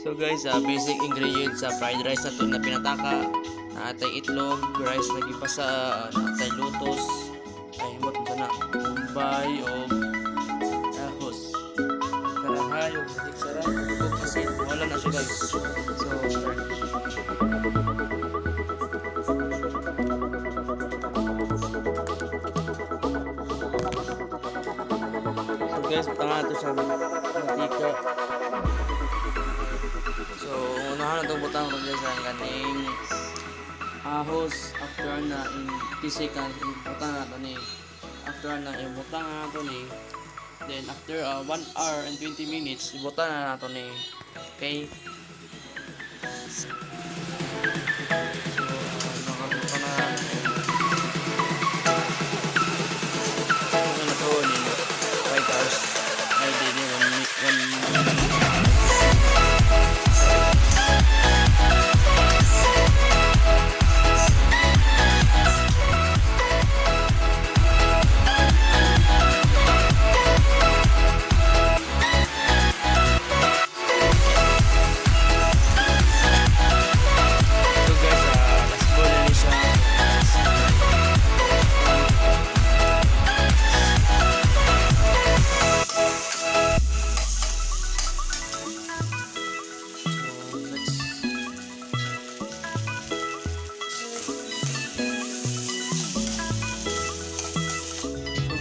So guys, basic ingredients sa fried rice na to na pinataka. Naatay itlog, rice na gipasa, naatay lutos, ay himot ko na umbay o ahos. Karahay o tiksaran, ito kasi wala na siya guys. So start. So guys, tanga ito sa mantika. So, unahan na itong butang ko guys ang ganing ahos after na in 50 seconds butang na ito ni after na ibutang na ito ni then after 1 hour and 20 minutes ibutang na ito ni okay. So, nakabuta na ito ni 5 hours ay di ni 1 minute.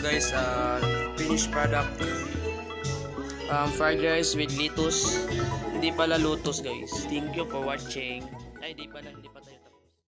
Guys, finished product fried rice with lettuce, hindi pala lutos guys. Thank you for watching. Ay, hindi pa tayo tapos.